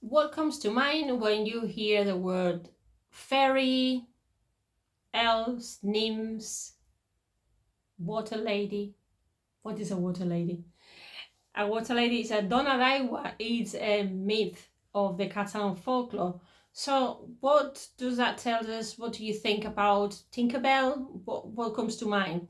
What comes to mind when you hear the word fairy, elves, nymphs, water lady? What is a water lady? A water lady is a dona d'agua. It's a myth of the Catalan folklore. So what does that tell us? What do you think about Tinkerbell? What comes to mind?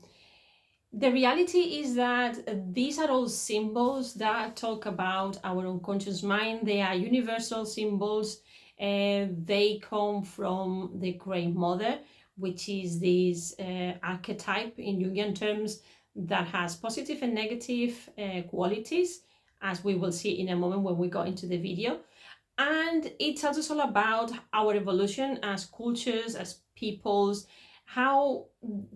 The reality is that these are all symbols that talk about our unconscious mind. They are universal symbols. They come from the Grey Mother, which is this archetype in Jungian terms that has positive and negative qualities, as we will see in a moment when we go into the video. And it tells us all about our evolution as cultures, as peoples, how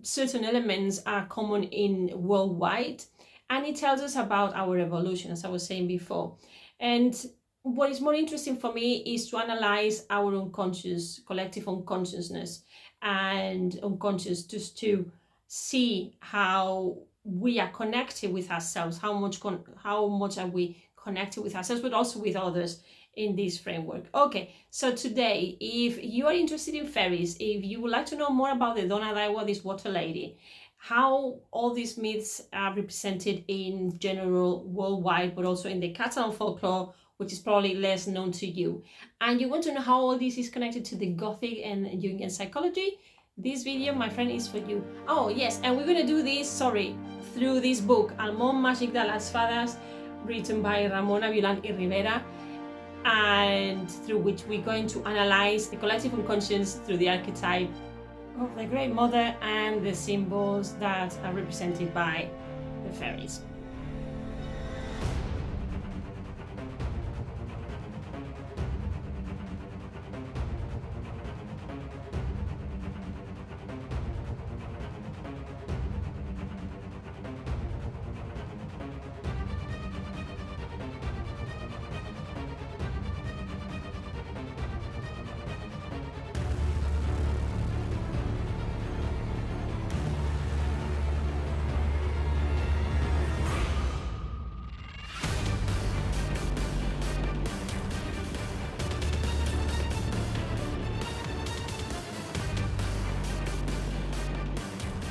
certain elements are common in worldwide, and it tells us about our evolution, as I was saying before. And what is more interesting for me is to analyze our unconscious, collective unconsciousness and unconscious, just to see how we are connected with ourselves, how much are we connected with ourselves, but also with others in this framework. Okay, so today, if you are interested in fairies, if you would like to know more about the Dona d'Agua, this water lady, how all these myths are represented in general worldwide, but also in the Catalan folklore, which is probably less known to you, and you want to know how all this is connected to the Gothic and Jungian psychology, this video, my friend, is for you. Oh yes, and we're gonna do this, through this book, El Món Màgic de les Fades, written by Ramona Violant y Ribera, and through which we're going to analyze the collective unconscious through the archetype of the Great Mother and the symbols that are represented by the fairies.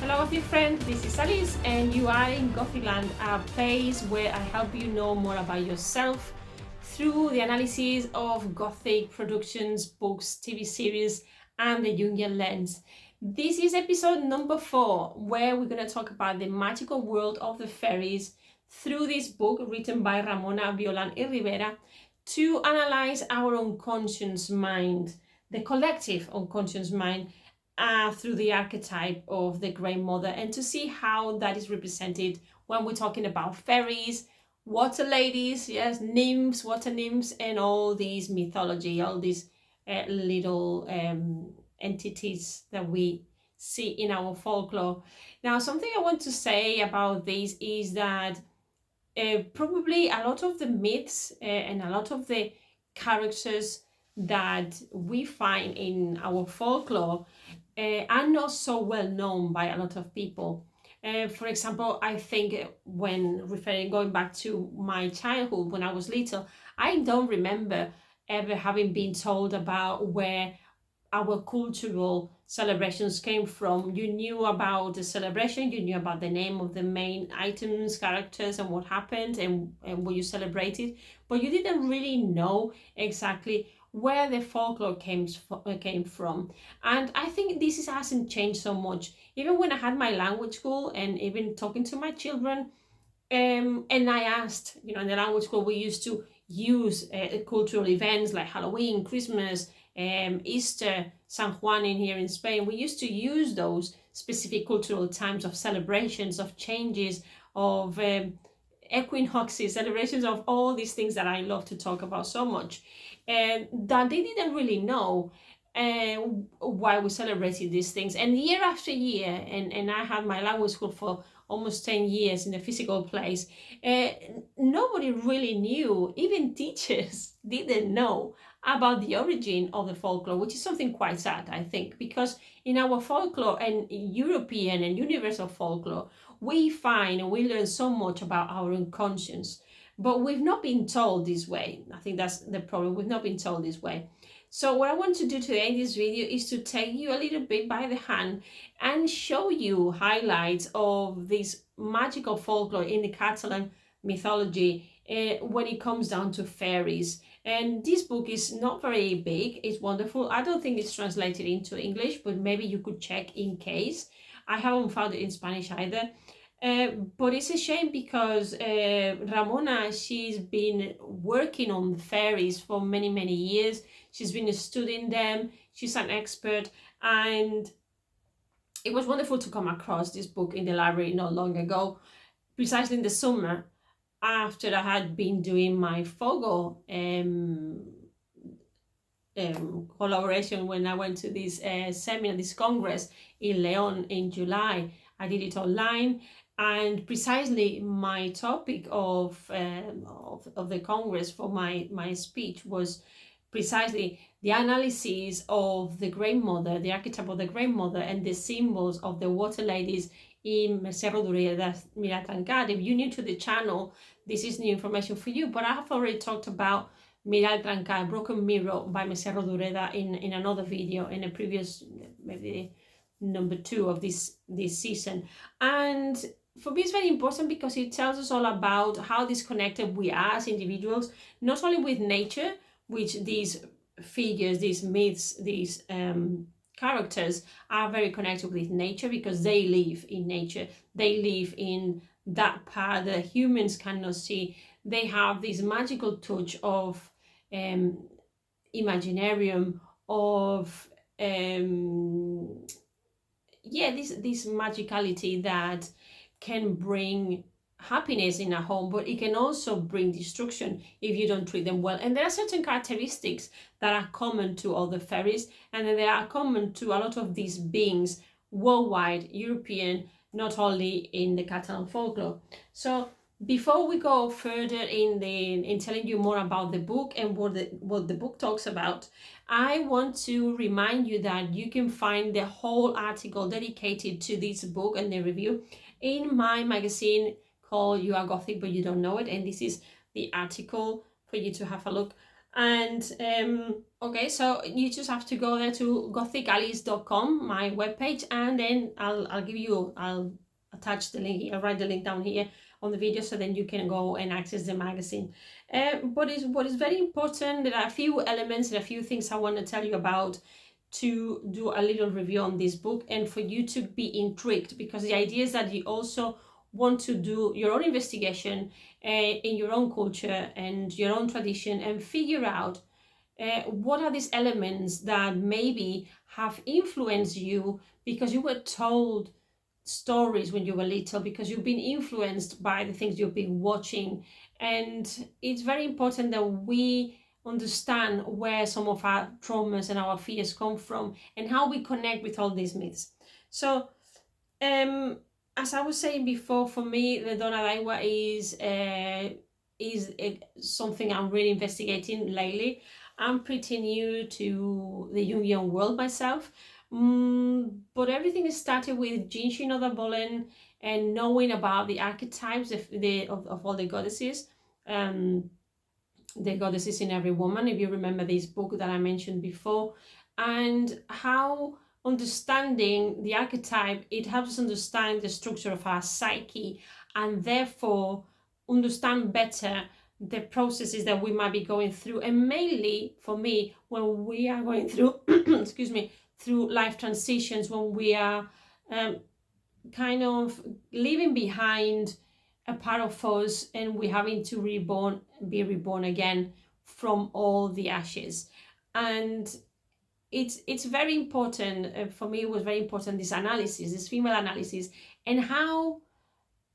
Hello Gothic friends, this is Alice and you are in Gothic Land, a place where I help you know more about yourself through the analysis of Gothic productions, books, TV series and the Jungian lens. This is episode number 4, where we're going to talk about the magical world of the fairies through this book written by Ramona Violant y Ribera, to analyze our unconscious mind, the collective unconscious mind, through the archetype of the Grey Mother, and to see how that is represented when we're talking about fairies, water ladies, yes, nymphs, water nymphs, and all these mythology, all these little entities that we see in our folklore. Now, something I want to say about this is that probably a lot of the myths and a lot of the characters that we find in our folklore are not so well known by a lot of people. For example, I think when going back to my childhood when I was little, I don't remember ever having been told about where our cultural celebrations came from. You knew about the celebration, you knew about the name of the main items, characters, and what happened and what you celebrated, but you didn't really know exactly where the folklore came from. And I think this hasn't changed so much. Even when I had my language school and even talking to my children, and I asked, in the language school we used to use cultural events like Halloween, Christmas, Easter, San Juan in here in Spain. We used to use those specific cultural times of celebrations, of changes, of equinoxes, celebrations of all these things that I love to talk about so much, and that they didn't really know why we celebrated these things. And year after year, and I had my language school for almost 10 years in a physical place, nobody really knew, even teachers didn't know about the origin of the folklore, which is something quite sad, I think, because in our folklore and European and universal folklore, we find and we learn so much about our unconscious. but we've not been told this way. I think that's the problem. We've not been told this way. So what I want to do today in this video is to take you a little bit by the hand and show you highlights of this magical folklore in the Catalan mythology when it comes down to fairies. And this book is not very big. It's wonderful. I don't think it's translated into English, but maybe you could check in case. I haven't found it in Spanish either. But it's a shame because Ramona, she's been working on fairies for many years. She's been studying them. She's an expert, and it was wonderful to come across this book in the library not long ago, precisely in the summer after I had been doing my Fogo collaboration when I went to this seminar, this congress in León in July. I did it online, and precisely my topic of the congress for my speech was precisely the analysis of the Great Mother, the archetype of the Great Mother, and the symbols of the water ladies in Mercè Rodoreda, Mirar Trencat. If you're new to the channel, this is new information for you, but I have already talked about Mirar Trencat, Broken Mirror by Mercè Rodoreda in another video, in a previous, maybe number 2 of this season. And for me it's very important because it tells us all about how disconnected we are as individuals, not only with nature, which these figures, these myths, these characters are very connected with nature because they live in nature. They live in that part that humans cannot see. They have this magical touch of imaginarium, of this magicality that can bring happiness in a home, but it can also bring destruction if you don't treat them well. And there are certain characteristics that are common to all the fairies, and they are common to a lot of these beings worldwide, European, not only in the Catalan folklore. So before we go further in telling you more about the book and what the book talks about, I want to remind you that you can find the whole article dedicated to this book and the review in my magazine called You Are Gothic But You Don't Know It, and this is the article for you to have a look. And okay, so you just have to go there to gothicalice.com, my webpage, and then I'll attach the link here. I'll write the link down here on the video, so then you can go and access the magazine. What is very important, there are a few elements and a few things I want to tell you about to do a little review on this book and for you to be intrigued, because the idea is that you also want to do your own investigation in your own culture and your own tradition and figure out what are these elements that maybe have influenced you because you were told stories when you were little, because you've been influenced by the things you've been watching. And it's very important that we understand where some of our traumas and our fears come from and how we connect with all these myths. So as I was saying before, for me the Dona d'Aigua is something I'm really investigating lately. I'm pretty new to the Jungian world myself, but everything started with Jinshi Bolen and knowing about the archetypes of all the goddesses, the goddesses in every woman, if you remember this book that I mentioned before, and how understanding the archetype, it helps us understand the structure of our psyche and therefore understand better the processes that we might be going through, and mainly for me when we are going through excuse me, through life transitions, when we are kind of leaving behind a part of us and we're having to be reborn again from all the ashes. And it's very important, for me it was very important, this analysis, this female analysis, and how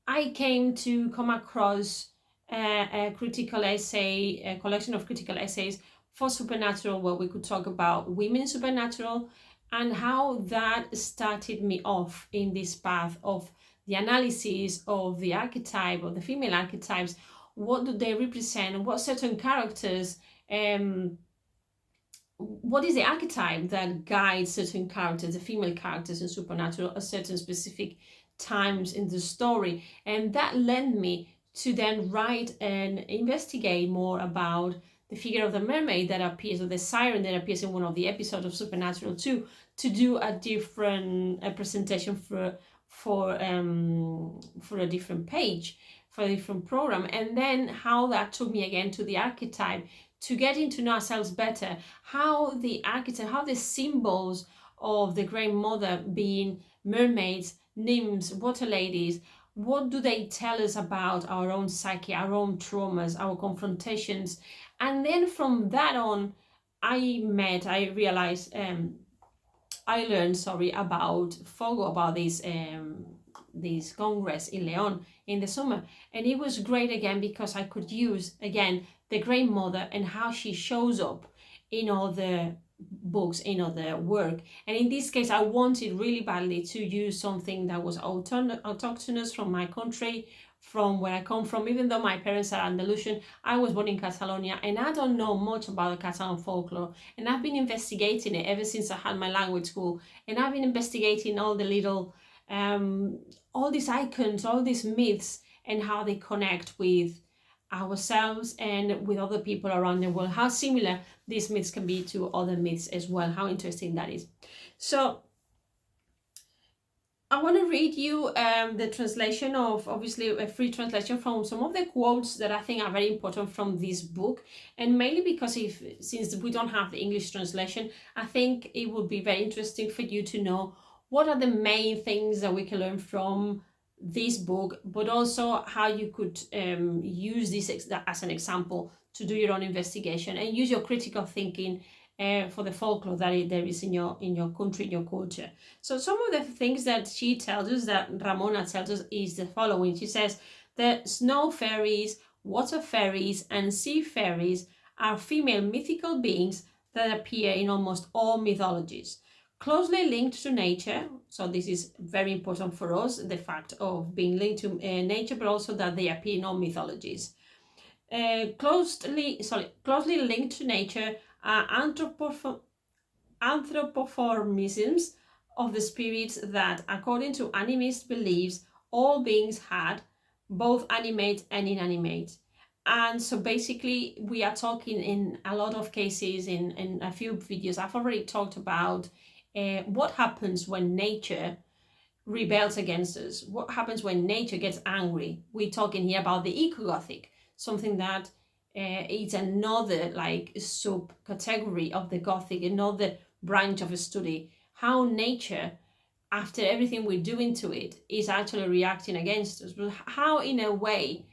I came to come across a critical essay, a collection of critical essays for Supernatural, where we could talk about women supernatural, and how that started me off in this path of the analysis of the archetype, of the female archetypes. What do they represent? What certain characters, what is the archetype that guides certain characters, the female characters in Supernatural, at certain specific times in the story? And that led me to then write and investigate more about the figure of the mermaid that appears, or the siren that appears in one of the episodes of Supernatural 2, to do a different presentation for a different page, for a different program. And then how that took me again to the archetype, to getting to know ourselves better, how the archetype, how the symbols of the Great Mother, being mermaids, nymphs, water ladies, what do they tell us about our own psyche, our own traumas, our confrontations? And then from that on, I realized, I learned, about FOGO, about this congress in Leon in the summer. And it was great again, because I could use again the Great Mother and how she shows up in all the books, in other work. And in this case, I wanted really badly to use something that was autochthonous from my country, from where I come from. Even though my parents are Andalusian, I was born in Catalonia, and I don't know much about the Catalan folklore. And I've been investigating it ever since I had my language school. And I've been investigating all the little, all these icons, all these myths, and how they connect with ourselves and with other people around the world, how similar these myths can be to other myths as well, how interesting that is. So I want to read you the translation of, obviously a free translation from some of the quotes that I think are very important from this book, and mainly because since we don't have the English translation, I think it would be very interesting for you to know what are the main things that we can learn from this book, but also how you could use this as an example to do your own investigation and use your critical thinking for the folklore that there is in your country, in your culture. So some of the things that she tells us, that Ramona tells us, is the following. She says the snow fairies, water fairies, and sea fairies are female mythical beings that appear in almost all mythologies. Closely linked to nature, so this is very important for us, the fact of being linked to nature, but also that they appear in all mythologies. Closely linked to nature are anthropomorphisms of the spirits that, according to animist beliefs, all beings had, both animate and inanimate. And so basically we are talking in a lot of cases, in a few videos, I've already talked about what happens when nature rebels against us. What happens when nature gets angry? We're talking here about the eco-Gothic, something that is another subcategory of the Gothic, another branch of a study. How nature, after everything we're doing to it, is actually reacting against us. But how, in a way,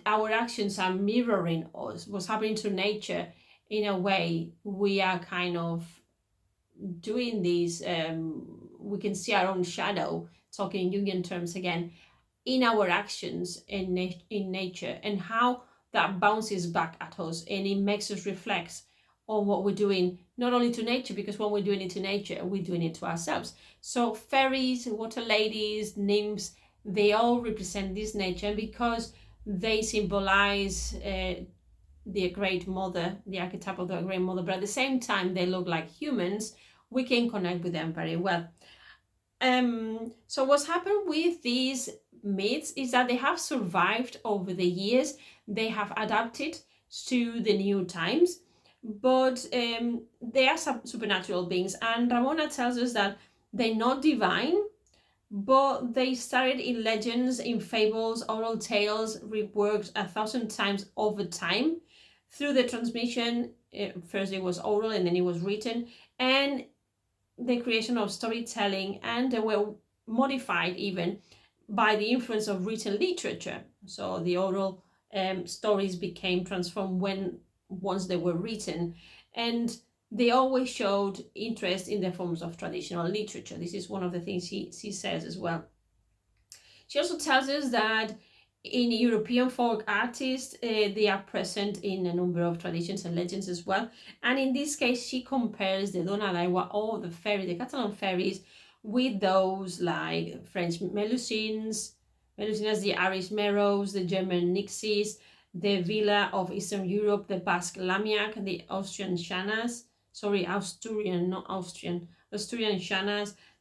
our actions are mirroring us. What's happening to nature, in a way, we are kind of doing these, we can see our own shadow, talking in Jungian terms again, in our actions in nature, and how that bounces back at us, and it makes us reflect on what we're doing, not only to nature, because when we're doing it to nature, we're doing it to ourselves. So fairies, water ladies, nymphs, they all represent this nature, because they symbolize the Great Mother, the archetype of the Great Mother, but at the same time they look like humans. We can connect with them very well. So what's happened with these myths is that they have survived over the years. They have adapted to the new times, but they are supernatural beings. And Ramona tells us that they're not divine, but they started in legends, in fables, oral tales, reworked 1,000 times over time through the transmission. First it was oral, and then it was written, and the creation of storytelling, and they were modified even by the influence of written literature. So the oral stories became transformed once they were written, and they always showed interest in the forms of traditional literature. This is one of the things she says as well. She also tells us that in European folk artists, they are present in a number of traditions and legends as well. And in this case, she compares the Dona d'Aigua, or the Catalan fairies, with those like French Melusines, the Irish Merows, the German Nixies, the Villa of Eastern Europe, the Basque Lamiak, the Asturian Shanas,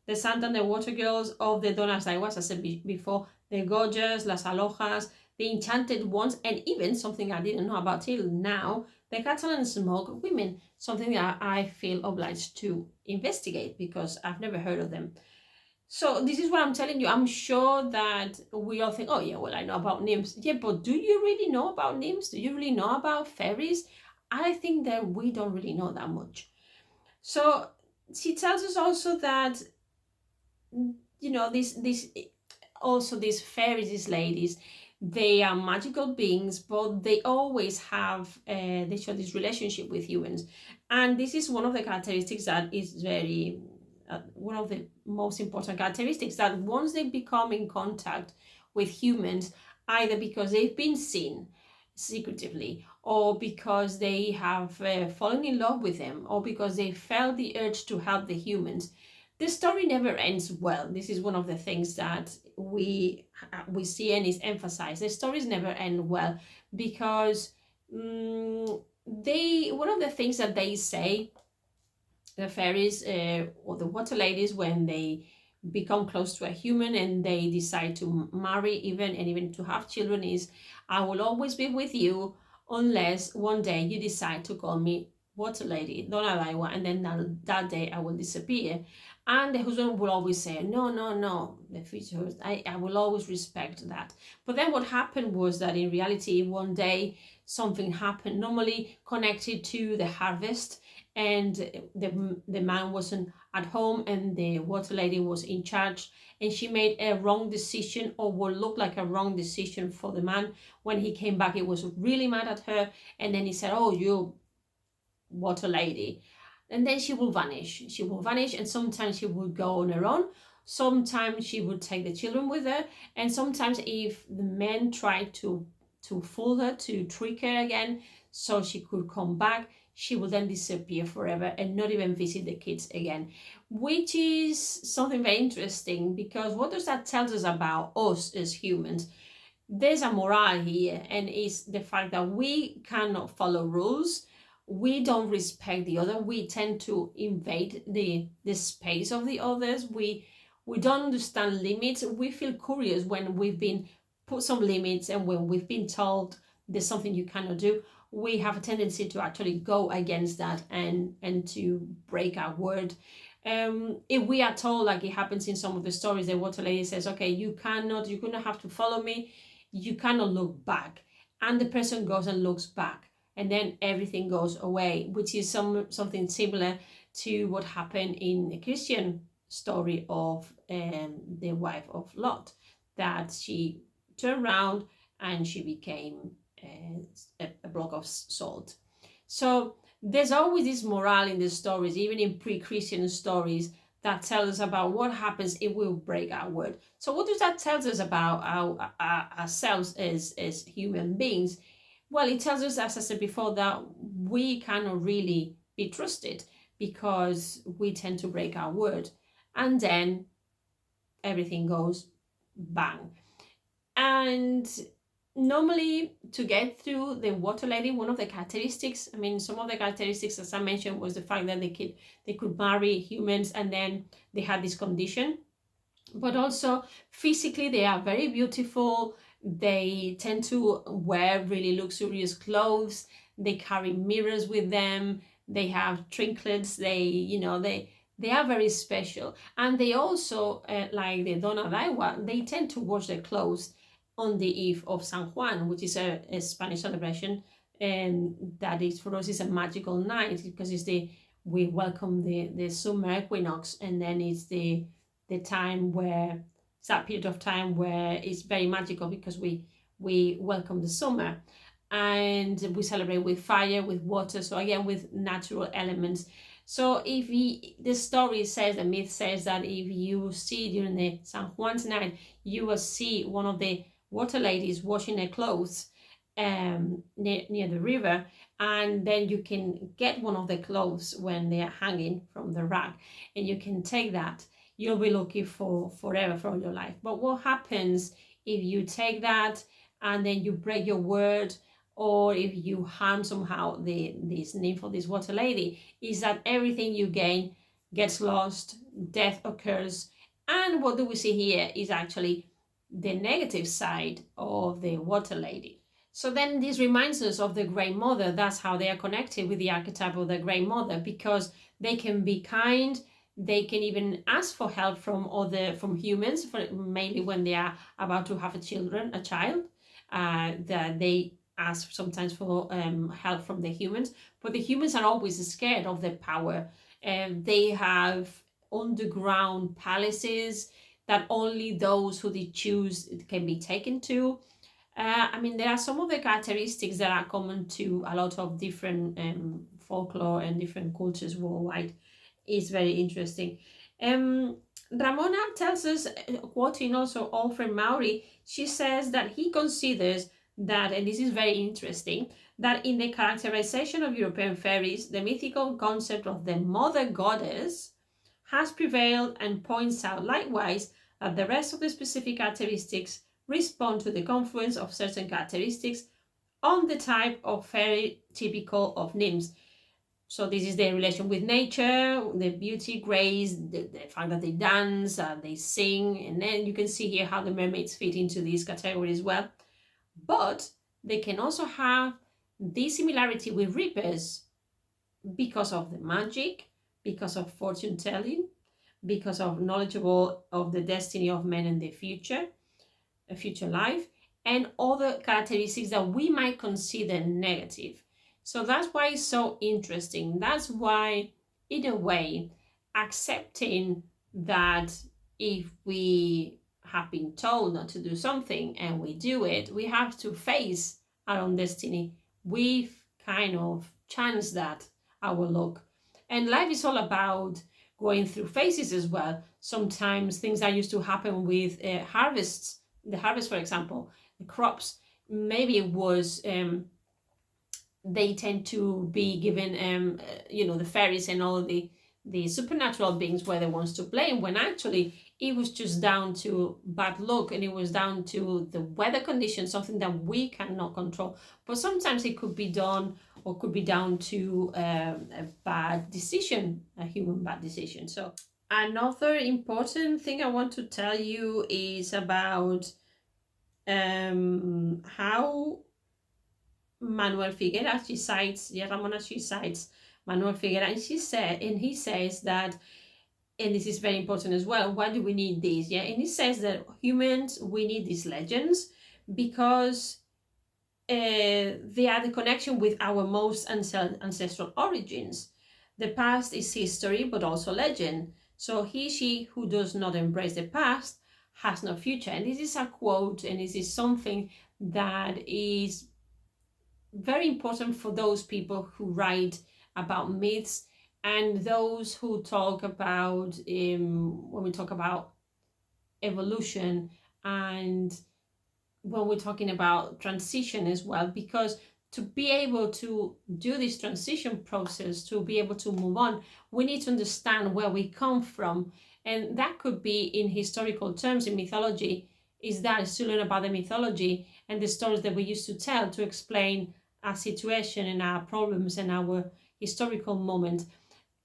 the Santander Water Girls of the Donas d'Aigua, as I said before, the Gojas, las Alojas, the enchanted ones, and even something I didn't know about till now, the Catalan smoke women, something that I feel obliged to investigate because I've never heard of them. So this is what I'm telling you. I'm sure that we all think, oh yeah, well, I know about nymphs. Yeah, but do you really know about nymphs? Do you really know about fairies? I think that we don't really know that much. So she tells us also that, you know, these fairies, these ladies, they are magical beings, but they always have they show this relationship with humans, and this is one of the characteristics that is very one of the most important characteristics, that once they become in contact with humans, either because they've been seen secretively, or because they have fallen in love with them, or because they felt the urge to help the humans, the story never ends well. This is one of the things that we see and is emphasized. The stories never end well because they one of the things that they say, the fairies or the water ladies, when they become close to a human and they decide to marry even to have children, is, I will always be with you unless one day you decide to call me water lady, Dona Daiwa, and then that day I will disappear. And the husband will always say, no, no, no, the future, I will always respect that. But then what happened was that in reality, one day something happened, normally connected to the harvest, and the man wasn't at home and the water lady was in charge, and she made a wrong decision, or what looked like a wrong decision for the man. When he came back, he was really mad at her, and then he said, oh, you water lady, and then she will vanish, and sometimes she will go on her own, sometimes she would take the children with her, and sometimes if the men tried to fool her, to trick her again so she could come back, she will then disappear forever and not even visit the kids again, which is something very interesting, because what does that tell us about us as humans? There's a morale here, and it's the fact that we cannot follow rules, we don't respect the other, we tend to invade the space of the others, we don't understand limits, we feel curious when we've been put some limits, and when we've been told there's something you cannot do, we have a tendency to actually go against that and to break our word. If we are told, like it happens in some of the stories, the water lady says, okay, you're gonna have to follow me, you cannot look back, and the person goes and looks back, and then everything goes away, which is something similar to what happened in the Christian story of the wife of Lot, that she turned around and she became a block of salt. So there's always this morale in the stories, even in pre-Christian stories, that tells us about what happens if we break our word. So what does that tell us about ourselves as human beings? Well, it tells us, as I said before, that we cannot really be trusted because we tend to break our word, and then everything goes bang. And normally, to get through the water lady, one of the characteristics, I mean, some of the characteristics, as I mentioned, was the fact that they could marry humans, and then they had this condition. But also physically, they are very beautiful. They tend to wear really luxurious clothes. They carry mirrors with them. They have trinkets. They are very special. And they also, like the Dona Daiwa, they tend to wash their clothes on the eve of San Juan, which is a Spanish celebration, and that is, for us, is a magical night, because we welcome the summer equinox, and then it's the time where it's that period of time where it's very magical, because we welcome the summer, and we celebrate with fire, with water, so again with natural elements. So the story says, the myth says, that if you see during the San Juan's night, you will see one of the water ladies washing their clothes near the river, and then you can get one of the clothes when they are hanging from the rack, and you can take that. You'll be lucky for forever, for all your life. But what happens if you take that and then you break your word, or if you harm somehow this nymph or this water lady, is that everything you gain gets lost, death occurs. And what do we see here is actually the negative side of the water lady. So then this reminds us of the Grey Mother. That's how they are connected with the archetype of the Grey Mother, because they can be kind, they can even ask for help from humans, mainly when they are about to have a child. That they ask sometimes for help from the humans, but the humans are always scared of their power. They have underground palaces that only those who they choose can be taken to. I mean, there are some of the characteristics that are common to a lot of different folklore and different cultures worldwide. It's very interesting. Ramona tells us, quoting also Alfred Maury, she says that he considers that, and this is very interesting, that in the characterization of European fairies, the mythical concept of the mother goddess has prevailed, and points out likewise that the rest of the specific characteristics respond to the confluence of certain characteristics on the type of fairy typical of nymphs. So this is their relation with nature, the beauty, grace, the fact that they dance, they sing, and then you can see here how the mermaids fit into this category as well. But they can also have this similarity with reapers because of the magic, because of fortune telling, because of knowledgeable of the destiny of men in the future, a future life, and other characteristics that we might consider negative. So that's why it's so interesting. That's why, in a way, accepting that if we have been told not to do something and we do it, we have to face our own destiny. We've kind of changed that, our luck. And life is all about going through phases as well. Sometimes things that used to happen with harvests, the harvest, for example, the crops, maybe it was they tend to be given the fairies and all the supernatural beings were the ones to blame, when actually it was just down to bad luck, and it was down to the weather conditions, something that we cannot control. But sometimes it could be done, or could be down to a bad decision, a human bad decision. So another important thing I want to tell you is about how Manuel Figuera, Ramona, she cites Manuel Figuera, and he says that, and this is very important as well, why do we need these? And he says that humans, we need these legends because they are the connection with our most ancestral origins. The past is history, but also legend. So she who does not embrace the past has no future. And this is a quote, and this is something that is very important for those people who write about myths, and those who talk about, when we talk about evolution, and when we're talking about transition as well, because to be able to do this transition process, to be able to move on, we need to understand where we come from. And that could be in historical terms, in mythology, is to learn about the mythology and the stories that we used to tell to explain our situation and our problems and our historical moment.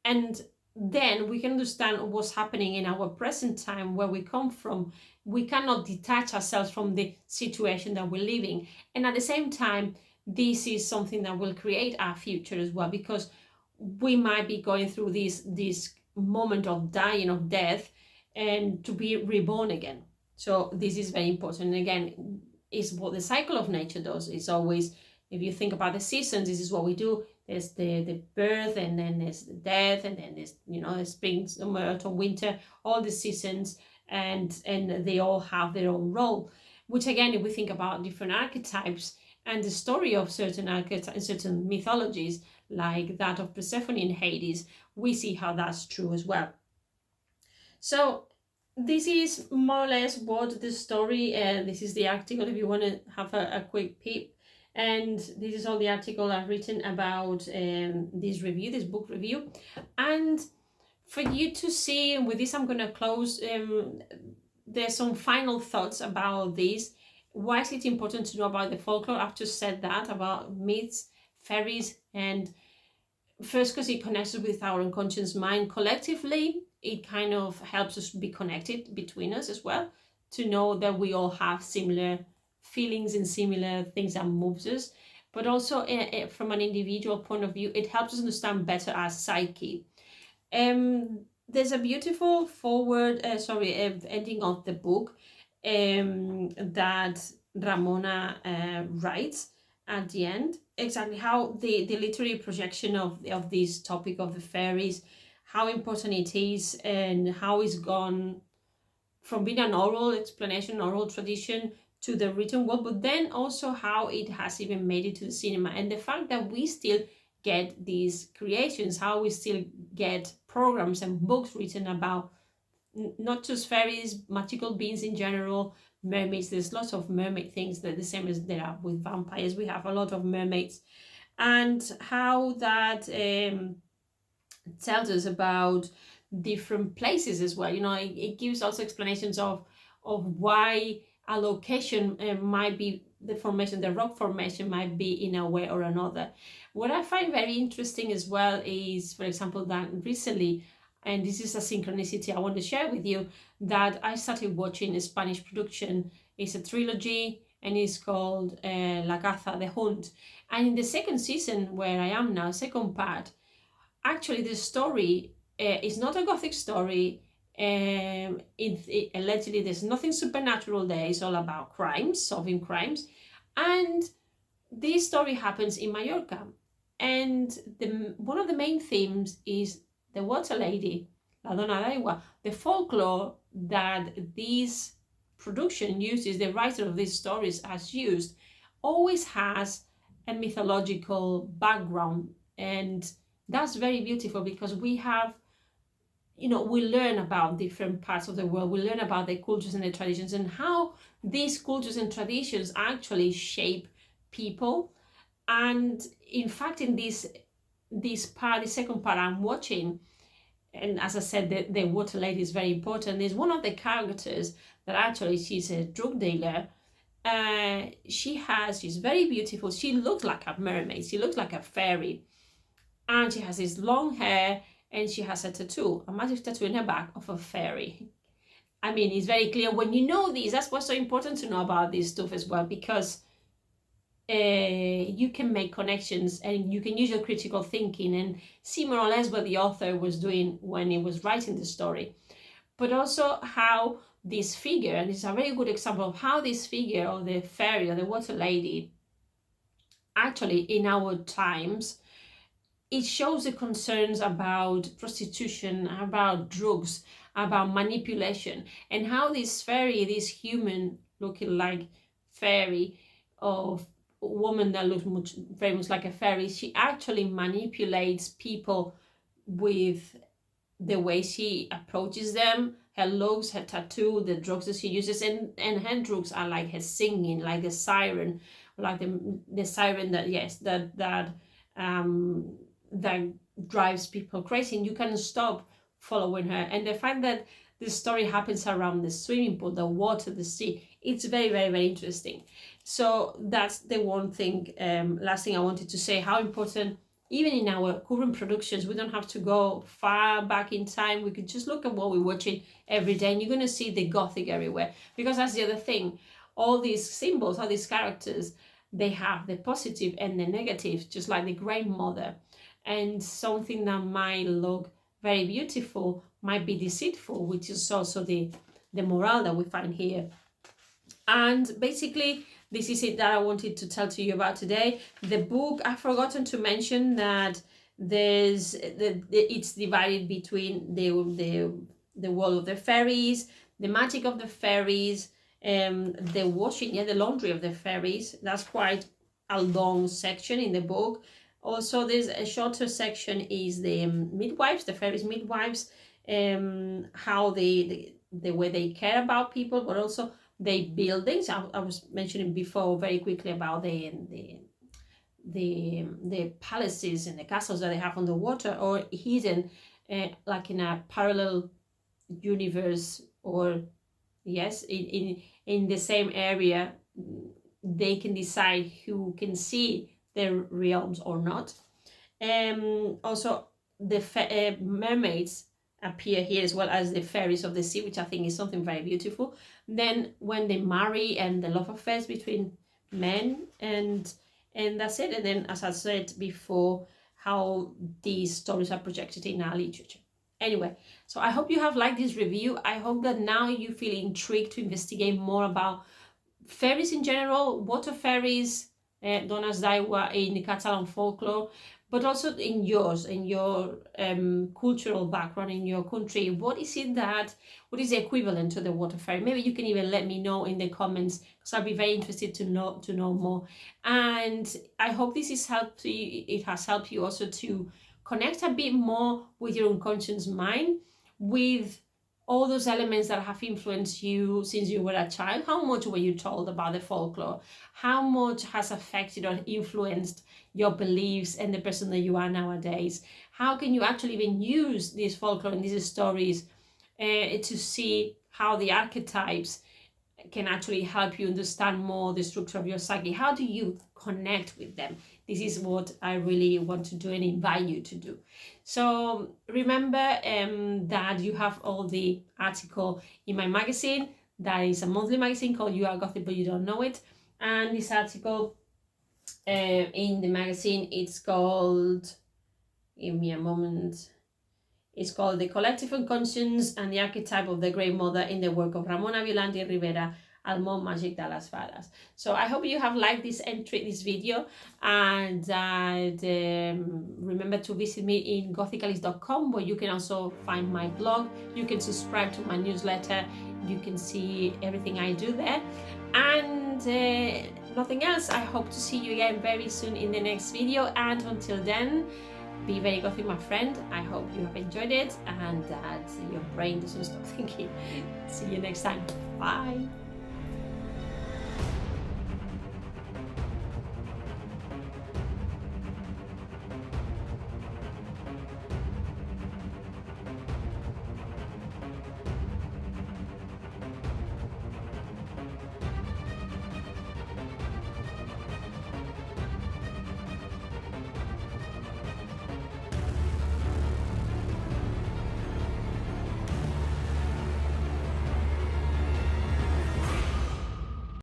And then we can understand what's happening in our present time, where we come from. We cannot detach ourselves from the situation that we're living. And at the same time, this is something that will create our future as well, because we might be going through this moment of dying, of death, and to be reborn again. So this is very important. And again, is what the cycle of nature does. It's always, if you think about the seasons, this is what we do. There's the birth, and then there's the death, and then there's the spring, summer, autumn, winter, all the seasons, and they all have their own role. Which again, if we think about different archetypes and the story of certain archetypes, certain mythologies, like that of Persephone in Hades, we see how that's true as well. So this is more or less what the story, this is the article if you want to have a quick peep. And this is all the article I've written about this book review. And for you to see, and with this I'm going to close, there's some final thoughts about this. Why is it important to know about the folklore? I've just said that, about myths, fairies, and first because it connects us with our unconscious mind collectively. It kind of helps us be connected between us as well, to know that we all have similar feelings and similar things that moves us, but also from an individual point of view, it helps us understand better our psyche. There's a beautiful ending of the book that Ramona writes at the end, exactly how the literary projection of this topic of the fairies, how important it is, and how it's gone from being an oral explanation, oral tradition, to the written word, but then also how it has even made it to the cinema, and the fact that we still get these creations, how we still get programs and books written about not just fairies, magical beings in general, mermaids. There's lots of mermaid things, that the same as there are with vampires. We have a lot of mermaids, and how that tells us about different places as well. You know, it gives also explanations of why a location might be the formation, the rock formation might be in a way or another. What I find very interesting as well is, for example, that recently, and this is a synchronicity I want to share with you, that I started watching a Spanish production. It's a trilogy and it's called La Caza, the Hunt. And in the second season, where I am now, second part, actually the story is not a Gothic story. Allegedly there's nothing supernatural there. It's all about crimes, solving crimes, and this story happens in Mallorca, and one of the main themes is the water lady, la dona d'agua. The folklore that this production uses, the writer of these stories has used, always has a mythological background, and that's very beautiful, because we have, you know, we learn about different parts of the world, we learn about the cultures and the traditions, and how these cultures and traditions actually shape people. And in fact, in this part, the second part I'm watching, and as I said, the water lady is very important, is one of the characters that actually, she's a drug dealer. She's very beautiful, she looks like a mermaid, she looks like a fairy, and she has this long hair, and she has a massive tattoo in her back of a fairy. I mean, it's very clear when you know this. That's what's so important to know about this stuff as well, because you can make connections and you can use your critical thinking and see more or less what the author was doing when he was writing the story. But also how this figure, and this is a very good example of how this figure, or the fairy or the water lady, actually in our times, it shows the concerns about prostitution, about drugs, about manipulation, and how this fairy, this human looking like fairy, of woman that looks very much like a fairy, she actually manipulates people with the way she approaches them, her looks, her tattoo, the drugs that she uses, and her drugs are like her singing, like the siren, like the siren that drives people crazy, and you can't stop following her. And the fact that the story happens around the swimming pool, the water, the sea, it's very, very, very interesting. So that's the one thing, last thing I wanted to say, how important, even in our current productions, we don't have to go far back in time. We could just look at what we're watching every day, and you're going to see the Gothic everywhere, because that's the other thing. All these symbols, all these characters, they have the positive and the negative, just like the grandmother. And something that might look very beautiful might be deceitful, which is also the morale that we find here. And basically, this is it that I wanted to tell to you about today. The book, I've forgotten to mention that there's it's divided between the world of the fairies, the magic of the fairies, the washing, the laundry of the fairies. That's quite a long section in the book. Also, there's a shorter section, is the midwives, the fairies midwives, how the way they care about people, but also the buildings. I was mentioning before very quickly about the palaces and the castles that they have on the water, or hidden, like in a parallel universe, or yes, in the same area, they can decide who can see their realms or not. Also, the mermaids appear here, as well as the fairies of the sea, which I think is something very beautiful. Then when they marry and the love affairs between men, and that's it. And then, as I said before, how these stories are projected in our literature. Anyway, so I hope you have liked this review. I hope that now you feel intrigued to investigate more about fairies in general, water fairies, donas d'aigua in Catalan folklore, but also in yours, in your cultural background, in your country. What is the equivalent to the water fairy? Maybe you can even let me know in the comments, because I'll be very interested to know more. And I hope this has helped you. It has helped you also to connect a bit more with your unconscious mind, with all those elements that have influenced you since you were a child. How much were you told about the folklore? How much has affected or influenced your beliefs and the person that you are nowadays? How can you actually even use this folklore and these stories to see how the archetypes can actually help you understand more the structure of your psyche? How do you connect with them? This is what I really want to do and invite you to do. So remember that you have all the article in my magazine. That is a monthly magazine called You Are Gothic But You Don't Know It. And this article in the magazine, it's called, give me a moment, it's called The Collective Unconscious and the Archetype of the Great Mother in the work of Ramona Violant and Ribera, al Món Màgic de les Fairies. So I hope you have liked this video, and remember to visit me in gothicalist.com, where you can also find my blog. You can subscribe to my newsletter. You can see everything I do there. And nothing else. I hope to see you again very soon in the next video. And until then, be very gothic, my friend. I hope you have enjoyed it and that your brain doesn't stop thinking. See you next time. Bye.